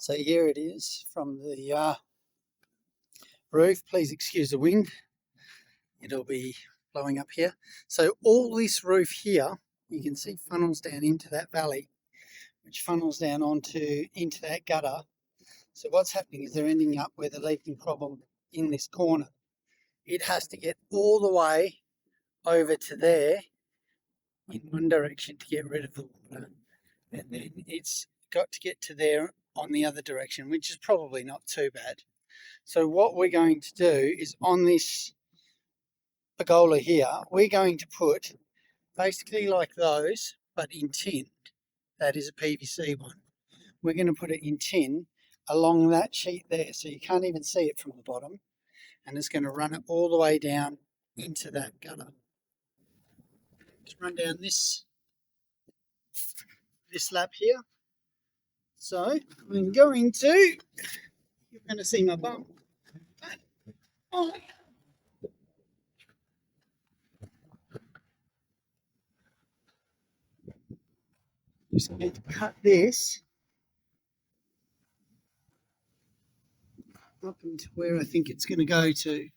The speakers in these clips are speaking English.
So here it is from the roof. Please excuse the wind. It'll be blowing up here. So all this roof here, you can see funnels down into that valley, which funnels down into that gutter. So what's happening is they're ending up with a leaking problem in this corner. It has to get all the way over to there in one direction to get rid of the water. And then it's got to get to there on the other direction, which is probably not too bad. So what we're going to do is on this pergola here, we're going to put basically like those, but in tin. That is a PVC one. We're going to put it in tin along that sheet there, so you can't even see it from the bottom, and it's going to run it all the way down into that gutter. Just run down this lap here. So I'm going to, you're going to see my bum. Oh. Just going to cut this up into where I think it's going to go to.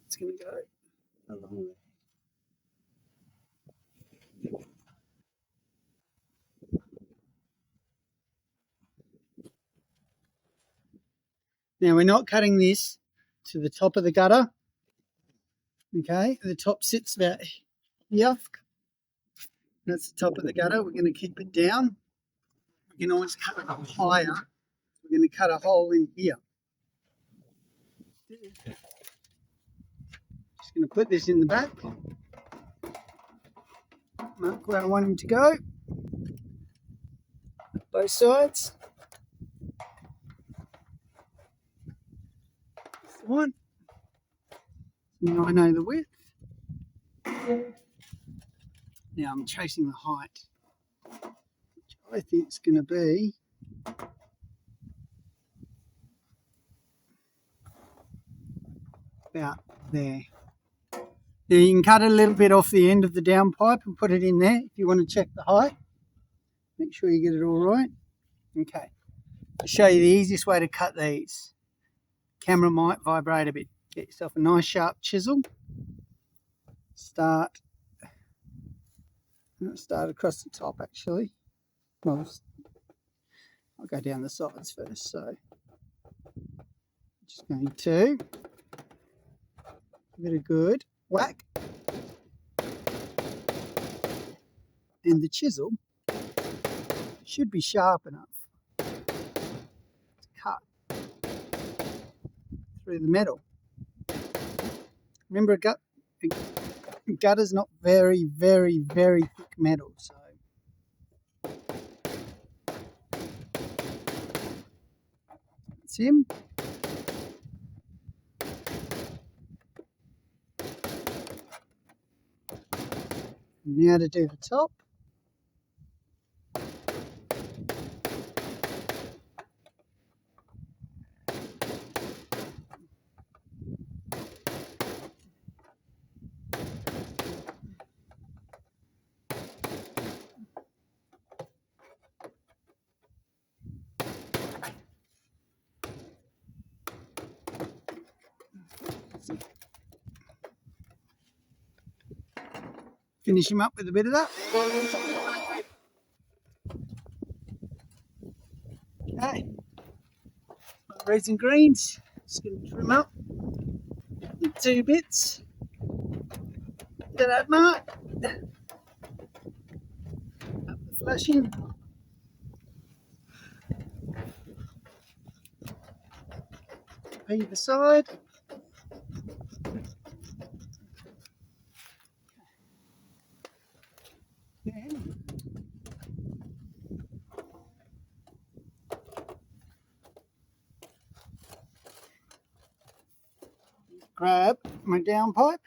It's going to go along there. Now we're not cutting this to the top of the gutter. Okay, the top sits about here. That's the top of the gutter. We're going to keep it down. We can always cut it up higher. We're going to cut a hole in here. Just going to put this in the back. Mark where I want him to go. Both sides. That's the one. Now I know the width. Now I'm chasing the height, which I think is going to be about there. Now you can cut a little bit off the end of the downpipe and put it in there if you want to check the height. Make sure you get it all right. Okay, I'll show you the easiest way to cut these. Camera might vibrate a bit. Get yourself a nice sharp chisel. Start across the top actually. Well, I'll go down the sides first. So just going to give it a good whack. And the chisel should be sharp enough to cut through the metal. Remember, gutter's not very, very, very thick metal, so that's him. Now to do the top. Finish him up with a bit of that. Okay, reds and greens, just going to trim up in 2 bits. To that mark. Up the flashing. Either side. Then grab my downpipe.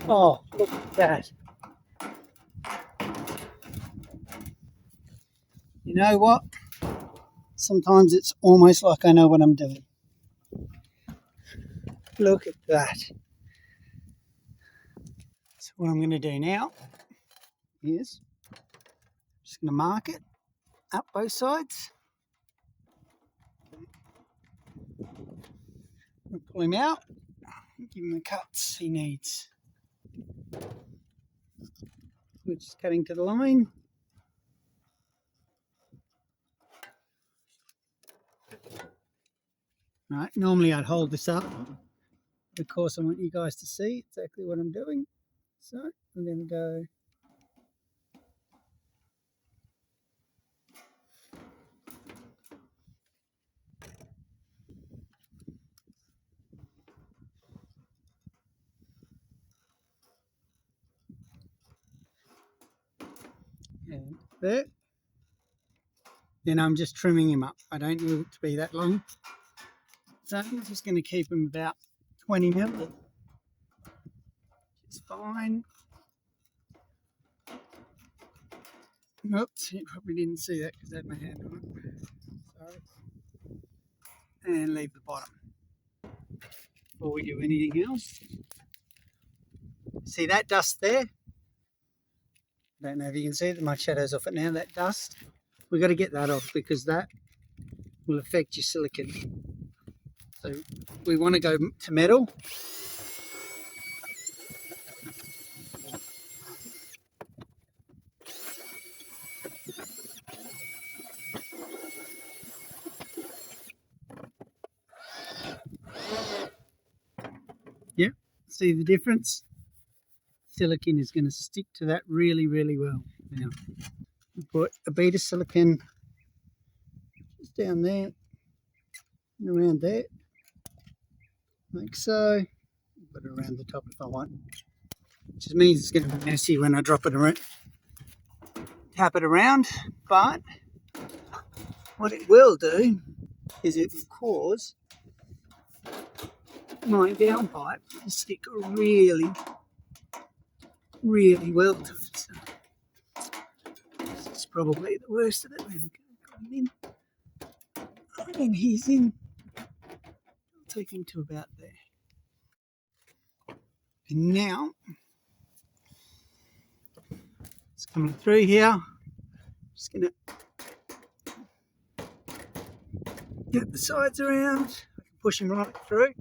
Oh, look at that. You know what? Sometimes it's almost like I know what I'm doing. Look at that. So what I'm going to do now is just going to mark it up both sides. We'll pull him out, give him the cuts he needs. We're just cutting to the line. Right, normally I'd hold this up. Of course, I want you guys to see exactly what I'm doing. So I'm going to go and there. Then I'm just trimming him up. I don't need it to be that long. So I'm just going to keep him about 20 mil. It's fine. Oops, you probably didn't see that because I had my hand on it. Sorry. And leave the bottom. Before we do anything else. See that dust there? Don't know if you can see it. My shadow's off it now. That dust. We've got to get that off because that will affect your silicon. So we want to go to metal. Yep, see the difference? Silicon is going to stick to that really, really well. Now, put a beta silicon just down there and around there, like so. Put it around the top if I want. Which just means it's going to be messy when I drop it around, tap it around. But what it will do is it will cause my downpipe to stick really, really well to it. So this is probably the worst of it. There we go. And he's in. I'll take him to about there. And now it's coming through here. Just gonna get the sides around. I can push him right through.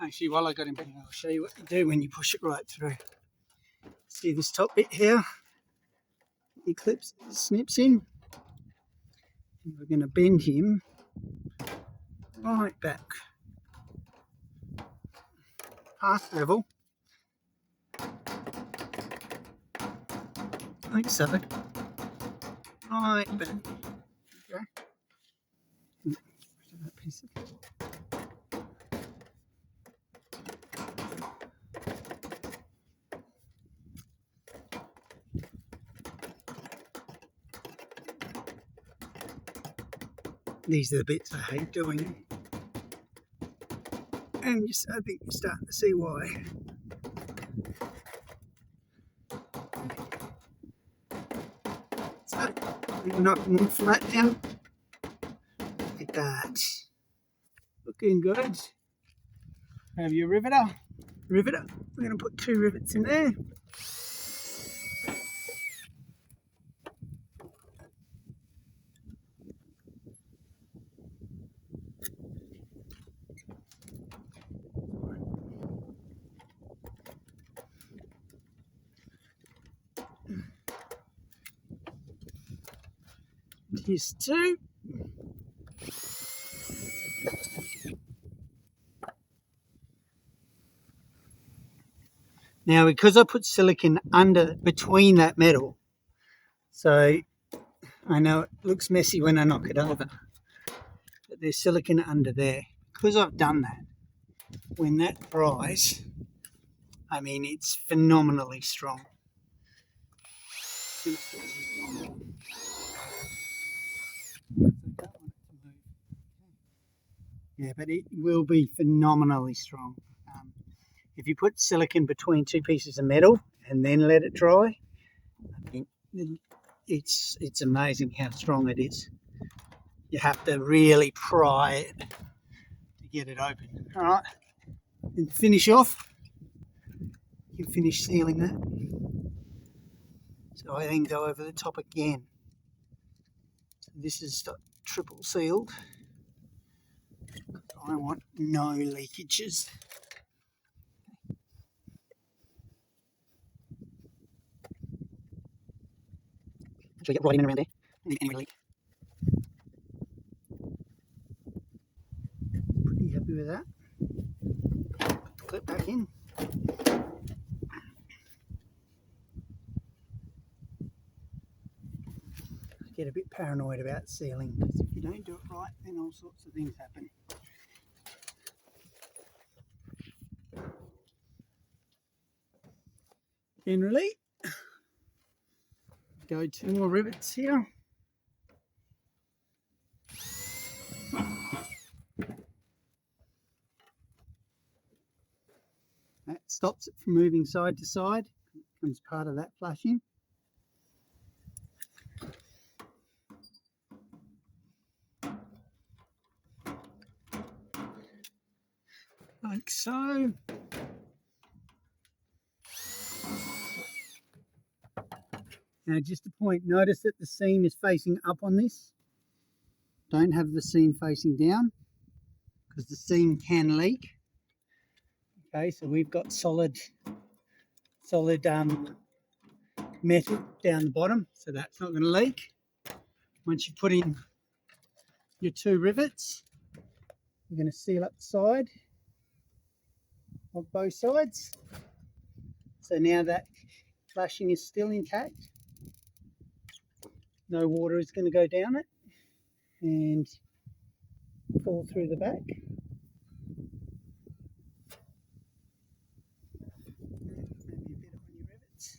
Actually, while I got him here, I'll show you what you do when you push it right through. See this top bit here? He clips, snips in. And we're going to bend him right back past level, like so. Right back. Okay. That piece of these are the bits I hate doing, and I think you're starting to see why. So, we're knocking them flat down, like that. Looking good. Have your riveter. We're going to put 2 rivets in there. Here's 2. Now, because I put silicon between that metal, so I know it looks messy when I knock it over, but there's silicon under there. Because I've done that, when that dries, I mean, it's phenomenally strong. Yeah, but it will be phenomenally strong. If you put silicon between 2 pieces of metal and then let it dry, I think it's amazing how strong it is. You have to really pry it to get it open. All right, And to finish off, you can finish sealing that. So I then go over the top again. So this is triple sealed. I want no leakages. So you get right in and around there. And then leak. Pretty happy with that. Put the clip back in. I get a bit paranoid about sealing because if you don't do it right, then all sorts of things happen. Generally, go 2 more rivets here. That stops it from moving side to side. It becomes part of that flashing. Like so. Now just a point, notice that the seam is facing up on this. Don't have the seam facing down because the seam can leak. Okay, so we've got solid metal down the bottom, so that's not going to leak. Once you put in your 2 rivets, you're going to seal up the side of both sides. So now that flashing is still intact, no water is going to go down it and fall through the back. Maybe a bit on your rivets.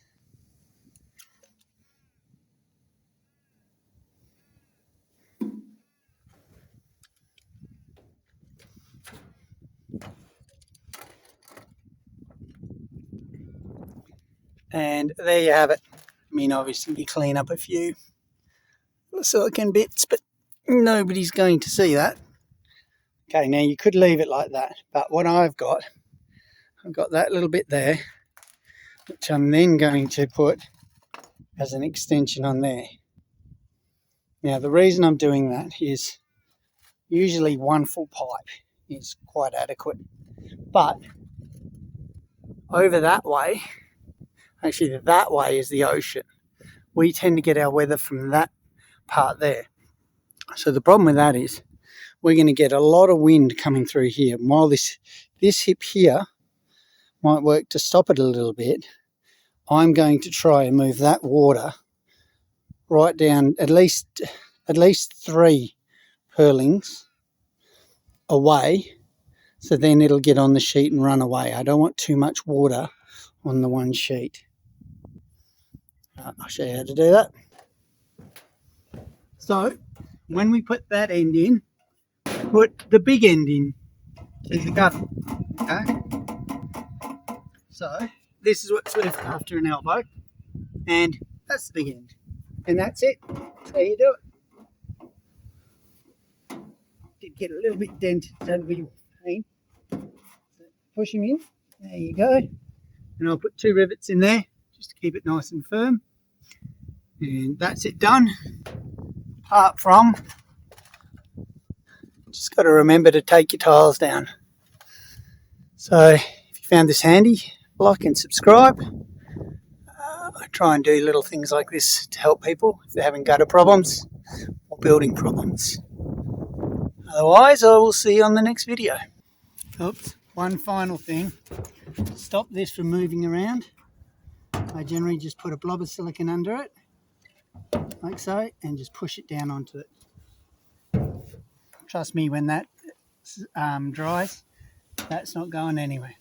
And there you have it. I mean, obviously you clean up a few silicone bits, but nobody's going to see that. Okay, now you could leave it like that, but what I've got that little bit there, which I'm then going to put as an extension on there. Now the reason I'm doing that is usually 1 full pipe is quite adequate, but over that way, actually that way is the ocean. We tend to get our weather from that part there. So the problem with that is we're going to get a lot of wind coming through here. And while this hip here might work to stop it a little bit, I'm going to try and move that water right down at least 3 purlings away, so then it'll get on the sheet and run away. I don't want too much water on the one sheet. I'll show you how to do that. So when we put that end in, put the big end in to the gutter. Okay? So this is what's left after an elbow, and that's the big end. And that's it. That's how you do it. Did get a little bit dented, so a bit of pain. So push him in. There you go. And I'll put 2 rivets in there just to keep it nice and firm. And that's it done. Apart from, just got to remember to take your tiles down. So if you found this handy, like and subscribe. I try and do little things like this to help people if they're having gutter problems or building problems. Otherwise, I will see you on the next video. Oops, one final thing. To stop this from moving around, I generally just put a blob of silicone under it, like so, and just push it down onto it. Trust me, when that dries, that's not going anywhere.